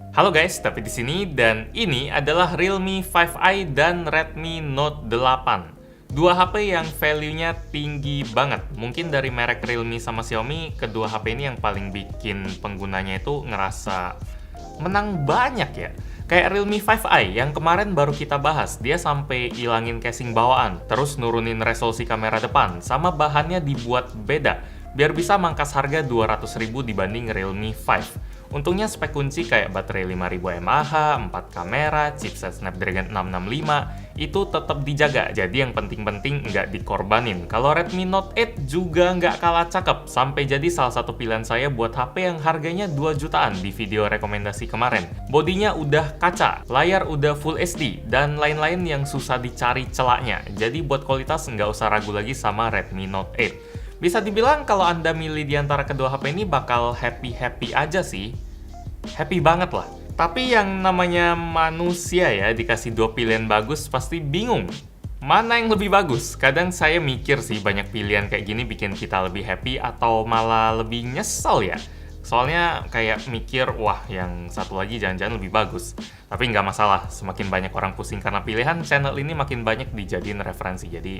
Halo guys, tapi di sini dan ini adalah Realme 5i dan Redmi Note 8. Dua HP yang value-nya tinggi banget. Mungkin dari merek Realme sama Xiaomi, kedua HP ini yang paling bikin penggunanya itu ngerasa menang banyak ya. Kayak Realme 5i yang kemarin baru kita bahas, dia sampai ilangin casing bawaan, terus nurunin resolusi kamera depan, sama bahannya dibuat beda, biar bisa mangkas harga 200.000 dibanding Realme 5. Untungnya spek kunci kayak baterai 5000 mAh, 4 kamera, chipset Snapdragon 665 itu tetap dijaga, jadi yang penting-penting nggak dikorbanin. Kalau Redmi Note 8 juga nggak kalah cakep, sampai jadi salah satu pilihan saya buat HP yang harganya 2 jutaan di video rekomendasi kemarin. Bodinya udah kaca, layar udah Full HD, dan lain-lain yang susah dicari celaknya. Jadi buat kualitas nggak usah ragu lagi sama Redmi Note 8. Bisa dibilang kalau Anda milih di antara kedua HP ini bakal happy-happy aja sih. Happy banget lah. Tapi yang namanya manusia ya, dikasih dua pilihan bagus pasti bingung. Mana yang lebih bagus? Kadang saya mikir sih banyak pilihan kayak gini bikin kita lebih happy atau malah lebih nyesel ya. Soalnya kayak mikir, wah yang satu lagi jangan-jangan lebih bagus. Tapi nggak masalah, semakin banyak orang pusing karena pilihan, channel ini makin banyak dijadiin referensi. Jadi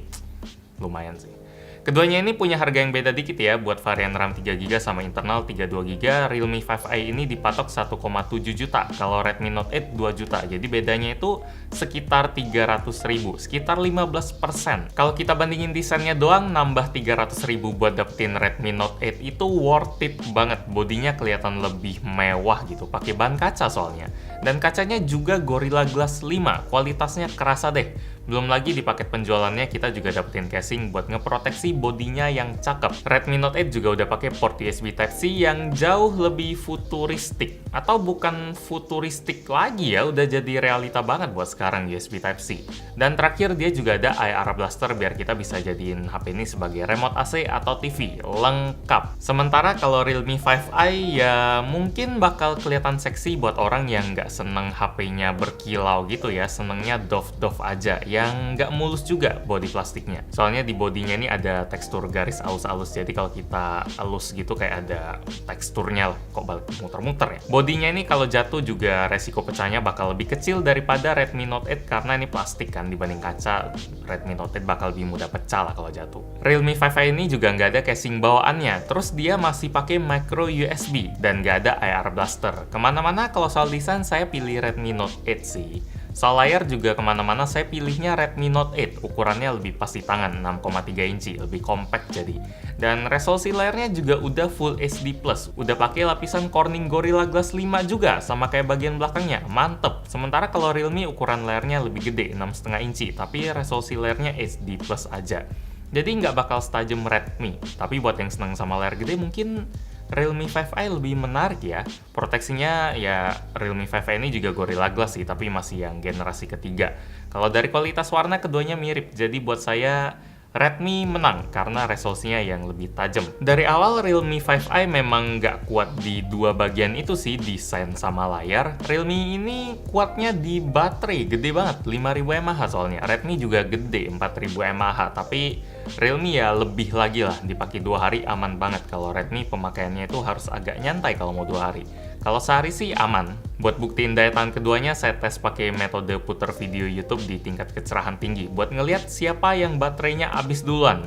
lumayan sih. Keduanya ini punya harga yang beda dikit ya. Buat varian RAM 3GB sama internal 32GB, Realme 5i ini dipatok 1,7 juta. Kalau Redmi Note 8 2 juta. Jadi bedanya itu sekitar 300.000, sekitar 15%. Kalau kita bandingin desainnya doang, nambah 300.000 buat dapetin Redmi Note 8 itu worth it banget. Bodinya kelihatan lebih mewah gitu, pakai ban kaca soalnya. Dan kacanya juga Gorilla Glass 5, kualitasnya kerasa deh. Belum lagi di paket penjualannya kita juga dapetin casing buat ngeproteksi bodinya yang cakep. Redmi Note 8 juga udah pakai port USB Type-C yang jauh lebih futuristik. Atau bukan futuristik lagi ya, udah jadi realita banget buat sekarang USB Type-C. Dan terakhir dia juga ada IR Blaster biar kita bisa jadiin HP ini sebagai remote AC atau TV. Lengkap. Sementara kalau Realme 5i ya mungkin bakal kelihatan seksi buat orang yang nggak seneng HP-nya berkilau gitu ya, senengnya doff-doff aja. Yang nggak mulus juga bodi plastiknya. Soalnya di bodinya ini ada tekstur garis halus-halus, jadi kalau kita halus gitu kayak ada teksturnya lah. Kok balik muter-muter ya? Bodinya ini kalau jatuh juga resiko pecahnya bakal lebih kecil daripada Redmi Note 8 karena ini plastik kan dibanding kaca. Redmi Note 8 bakal lebih mudah pecah lah kalau jatuh. Realme 5i ini juga nggak ada casing bawaannya, terus dia masih pakai micro USB dan nggak ada IR Blaster. Kemana-mana kalau soal desain saya pilih Redmi Note 8 sih. Soal layar juga kemana-mana saya pilihnya Redmi Note 8, ukurannya lebih pas di tangan, 6,3 inci, lebih compact jadi. Dan resolusi layarnya juga udah Full HD+, udah pakai lapisan Corning Gorilla Glass 5 juga, sama kayak bagian belakangnya, mantep. Sementara kalau Realme ukuran layarnya lebih gede, 6,5 inci, tapi resolusi layarnya HD+ aja. Jadi nggak bakal setajam Redmi, tapi buat yang senang sama layar gede mungkin Realme 5i lebih menarik ya. Proteksinya ya Realme 5i ini juga Gorilla Glass sih, tapi masih yang generasi ketiga. Kalau dari kualitas warna keduanya mirip, jadi buat saya Redmi menang karena resolusinya yang lebih tajam. Dari awal Realme 5i memang nggak kuat di dua bagian itu sih, desain sama layar. Realme ini kuatnya di baterai, gede banget, 5000 mAh soalnya. Redmi juga gede, 4000 mAh, tapi Realme ya lebih lagi lah, dipakai 2 hari aman banget. Kalau Redmi pemakaiannya itu harus agak nyantai kalau mau 2 hari. Kalau sehari sih aman. Buat buktiin daya tahan keduanya, saya tes pakai metode puter video YouTube di tingkat kecerahan tinggi buat ngeliat siapa yang baterainya habis duluan.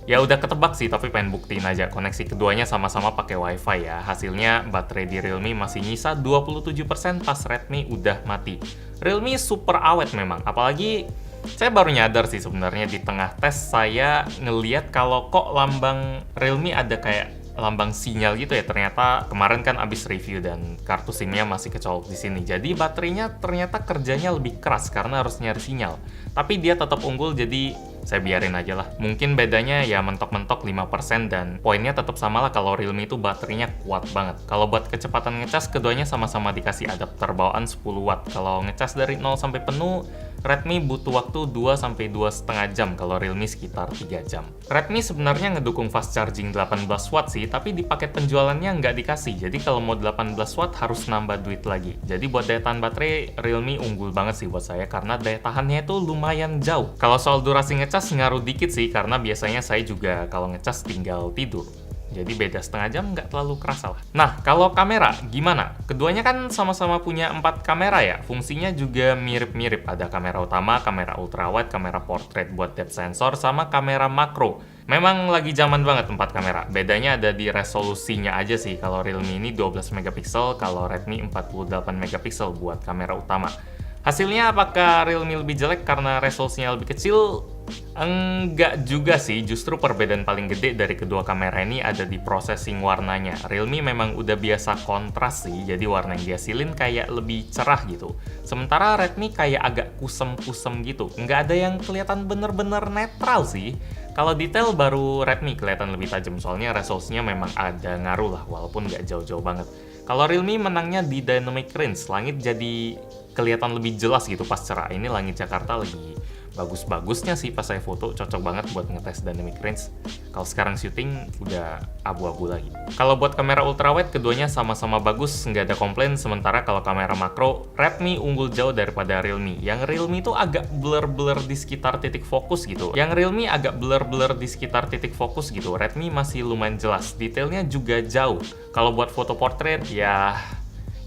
Ya udah ketebak sih, tapi pengen buktiin aja. Koneksi keduanya sama-sama pakai WiFi ya. Hasilnya baterai di Realme masih nyisa 27% pas Redmi udah mati. Realme super awet memang, apalagi saya baru nyadar sih sebenarnya di tengah tes saya ngeliat kalau kok lambang Realme ada kayak lambang sinyal gitu ya. Ternyata kemarin kan abis review dan kartu SIM-nya masih kecolok di sini. Jadi baterainya ternyata kerjanya lebih keras karena harus nyari sinyal. Tapi dia tetap unggul, jadi saya biarin aja lah. Mungkin bedanya ya mentok-mentok 5% dan poinnya tetap sama lah kalau Realme itu baterainya kuat banget. Kalau buat kecepatan ngecas keduanya sama-sama dikasih adapter bawaan 10 watt. Kalau ngecas dari 0 sampai penuh, Redmi butuh waktu 2-2,5 jam, kalau Realme sekitar 3 jam. Redmi sebenarnya ngedukung fast charging 18 watt sih, tapi di paket penjualannya nggak dikasih. Jadi kalau mau 18 watt harus nambah duit lagi. Jadi buat daya tahan baterai, Realme unggul banget sih buat saya karena daya tahannya itu lumayan jauh. Kalau soal durasi ngecas ngaruh dikit sih, karena biasanya saya juga kalau ngecas tinggal tidur. Jadi beda setengah jam nggak terlalu kerasa lah. Nah, kalau kamera gimana? Keduanya kan sama-sama punya 4 kamera ya. Fungsinya juga mirip-mirip. Ada kamera utama, kamera ultrawide, kamera portrait buat depth sensor, sama kamera makro. Memang lagi zaman banget 4 kamera. Bedanya ada di resolusinya aja sih. Kalau Realme ini 12 megapiksel, kalau Redmi 48 megapiksel buat kamera utama. Hasilnya apakah Realme lebih jelek karena resolusinya lebih kecil? Enggak juga sih, justru perbedaan paling gede dari kedua kamera ini ada di processing warnanya. Realme memang udah biasa kontras sih, jadi warna yang dihasilin kayak lebih cerah gitu. Sementara Redmi kayak agak kusem-kusem gitu, nggak ada yang kelihatan bener-bener netral sih. Kalau detail baru Redmi kelihatan lebih tajam, soalnya resolusinya memang ada ngaruh lah, walaupun nggak jauh-jauh banget. Kalau Realme menangnya di dynamic range, langit jadi kelihatan lebih jelas gitu pas cerah. Ini langit Jakarta lagi bagus-bagusnya sih pas saya foto, cocok banget buat ngetes dynamic range. Kalau sekarang syuting udah abu-abu lagi. Kalau buat kamera ultrawide keduanya sama-sama bagus, nggak ada komplain. Sementara kalau kamera makro, Redmi unggul jauh daripada Realme. Yang Realme itu agak blur-blur di sekitar titik fokus gitu. Yang Realme agak blur-blur di sekitar titik fokus gitu. Redmi masih lumayan jelas, detailnya juga jauh. Kalau buat foto portrait ya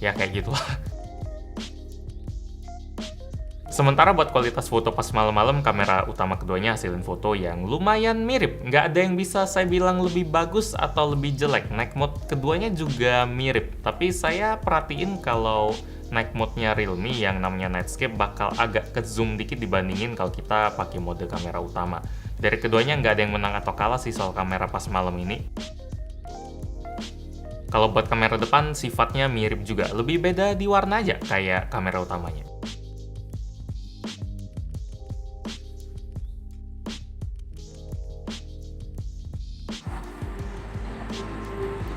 kayak gitulah. Sementara buat kualitas foto pas malam-malam, kamera utama keduanya hasilin foto yang lumayan mirip. Nggak ada yang bisa saya bilang lebih bagus atau lebih jelek. Night mode keduanya juga mirip. Tapi saya perhatiin kalau night mode-nya Realme yang namanya Nightscape bakal agak ke zoom dikit dibandingin kalau kita pakai mode kamera utama. Dari keduanya nggak ada yang menang atau kalah sih soal kamera pas malam ini. Kalau buat kamera depan sifatnya mirip juga. Lebih beda di warna aja kayak kamera utamanya.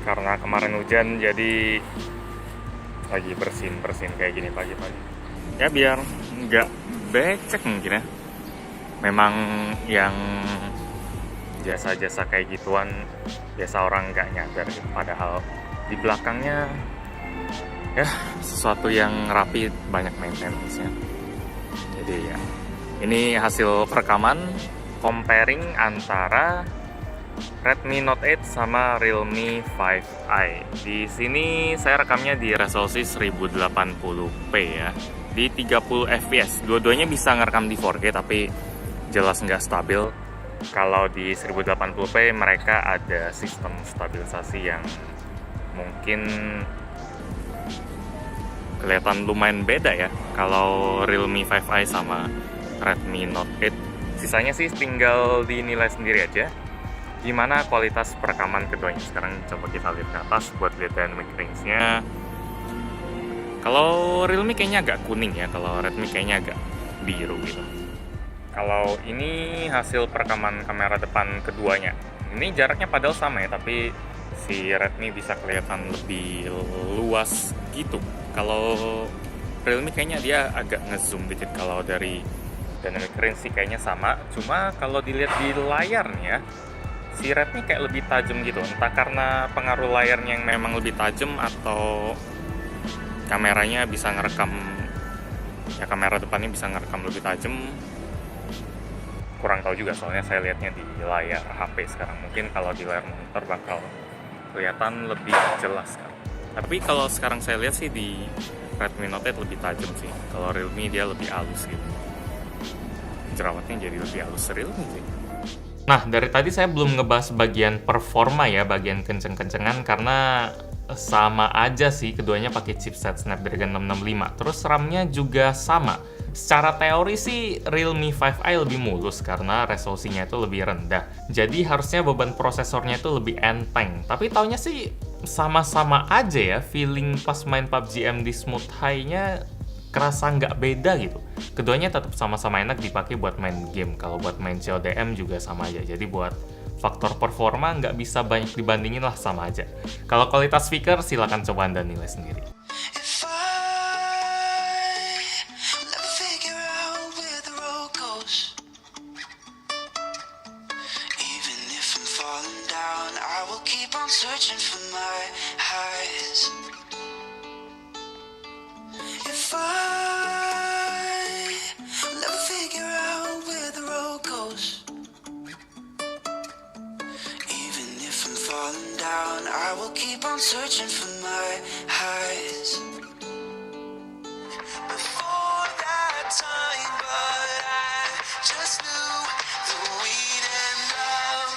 Karena kemarin hujan jadi lagi bersin kayak gini pagi-pagi. Ya biar nggak becek mungkin ya. Memang yang jasa-jasa kayak gituan biasa orang nggak nyadar gitu. Padahal di belakangnya ya sesuatu yang rapi, banyak maintenance-nya. Jadi ya ini hasil perekaman comparing antara Redmi Note 8 sama Realme 5i. Di sini saya rekamnya di resolusi 1080p ya, di 30 fps. Dua-duanya bisa ngerekam di 4K tapi jelas nggak stabil. Kalau di 1080p mereka ada sistem stabilisasi yang mungkin kelihatan lumayan beda ya. Kalau Realme 5i sama Redmi Note 8, sisanya sih tinggal dinilai sendiri aja gimana kualitas perekaman keduanya. Sekarang coba kita lihat ke atas buat lihat dynamic range-nya. Kalau Realme kayaknya agak kuning ya, kalau Redmi kayaknya agak biru gitu. Kalau ini hasil perekaman kamera depan keduanya. Ini jaraknya padahal sama ya, tapi si Redmi bisa kelihatan lebih luas gitu. Kalau Realme kayaknya dia agak ngezoom dikit. Kalau dari dynamic range sih kayaknya sama, cuma kalau dilihat di layarnya si Redmi kayak lebih tajam gitu. Entah karena pengaruh layarnya yang memang lebih tajam atau kameranya bisa ngerekam, ya kamera depannya bisa ngerekam lebih tajam. Kurang tahu juga soalnya saya lihatnya di layar HP sekarang. Mungkin kalau di layar monitor bakal kelihatan lebih jelas kan. Tapi kalau sekarang saya lihat sih di Redmi Note 8 lebih tajam sih. Kalau Realme dia lebih halus gitu. Jerawatnya jadi lebih halus Realme sih. Nah, dari tadi saya belum ngebahas bagian performa ya, bagian kenceng-kencengan, karena sama aja sih keduanya pakai chipset Snapdragon 665. Terus RAM-nya juga sama. Secara teori sih Realme 5i lebih mulus karena resolusinya itu lebih rendah. Jadi harusnya beban prosesornya itu lebih enteng. Tapi taunya sih sama-sama aja ya, feeling pas main PUBG MD Smooth High-nya kerasa nggak beda gitu. Keduanya tetap sama-sama enak dipakai buat main game. Kalau buat main CODM juga sama aja. Jadi buat faktor performa nggak bisa banyak dibandingin lah, sama aja. Kalau kualitas speaker silakan coba Anda nilai sendiri. Falling down. around searching for my highs. Before that time, but I just knew that we'd end up.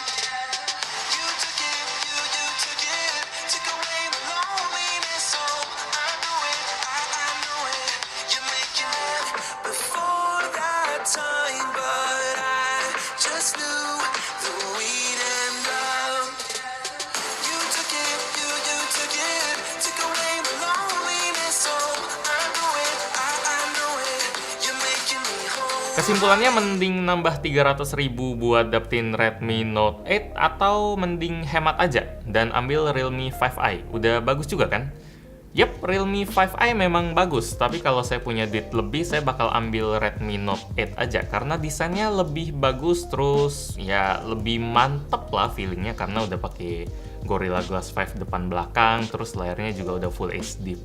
You took it, you took it, took away my loneliness. So I know it, I know it. You're making it before that time, but I just knew that we'd end up. You took it, you took it, took away my loneliness. So I know it, I know it. You're making me whole. Kesimpulannya mending nambah 300.000 buat dapetin Redmi Note 8 atau mending hemat aja dan ambil Realme 5i. Udah bagus juga kan? Yep, Realme 5i memang bagus, tapi kalau saya punya duit lebih, saya bakal ambil Redmi Note 8 aja karena desainnya lebih bagus, terus ya lebih mantep lah feelingnya karena udah pakai Gorilla Glass 5 depan belakang, terus layarnya juga udah Full HD+,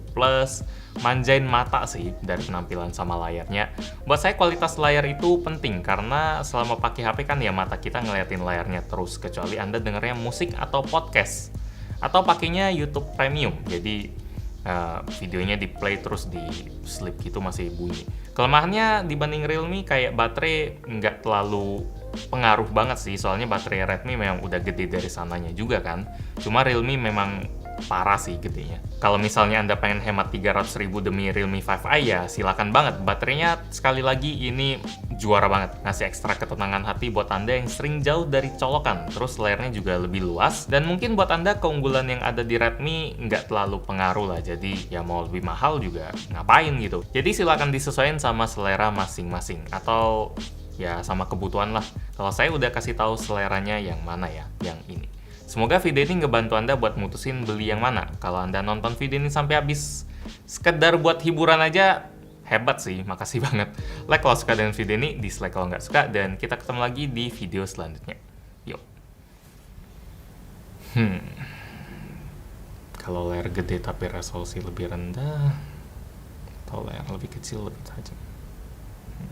manjain mata sih dari penampilan sama layarnya. Buat saya kualitas layar itu penting karena selama pakai HP kan ya mata kita ngeliatin layarnya terus, kecuali Anda dengernya musik atau podcast atau pakainya YouTube Premium, jadi videonya di play terus di sleep gitu masih bunyi. Kelemahannya dibanding Realme kayak baterai nggak terlalu pengaruh banget sih, soalnya baterai Redmi memang udah gede dari sananya juga kan. Cuma Realme memang parah sih gedenya. Kalau misalnya Anda pengen hemat 300.000 demi Realme 5i ya silakan banget. Baterainya sekali lagi ini juara banget, ngasih ekstra ketenangan hati buat Anda yang sering jauh dari colokan. Terus layarnya juga lebih luas dan mungkin buat Anda keunggulan yang ada di Redmi nggak terlalu pengaruh lah. Jadi ya mau lebih mahal juga ngapain gitu. Jadi silakan disesuaikan sama selera masing-masing atau ya sama kebutuhan lah. Kalau saya udah kasih tahu seleranya yang mana ya, yang ini. Semoga video ini ngebantu Anda buat mutusin beli yang mana. Kalau Anda nonton video ini sampai habis sekedar buat hiburan aja, hebat sih, makasih banget. Like kalau suka dengan video ini, dislike kalau nggak suka, dan kita ketemu lagi di video selanjutnya. Yuk. Kalau layar gede tapi resolusi lebih rendah, atau layar lebih kecil lebih tajam.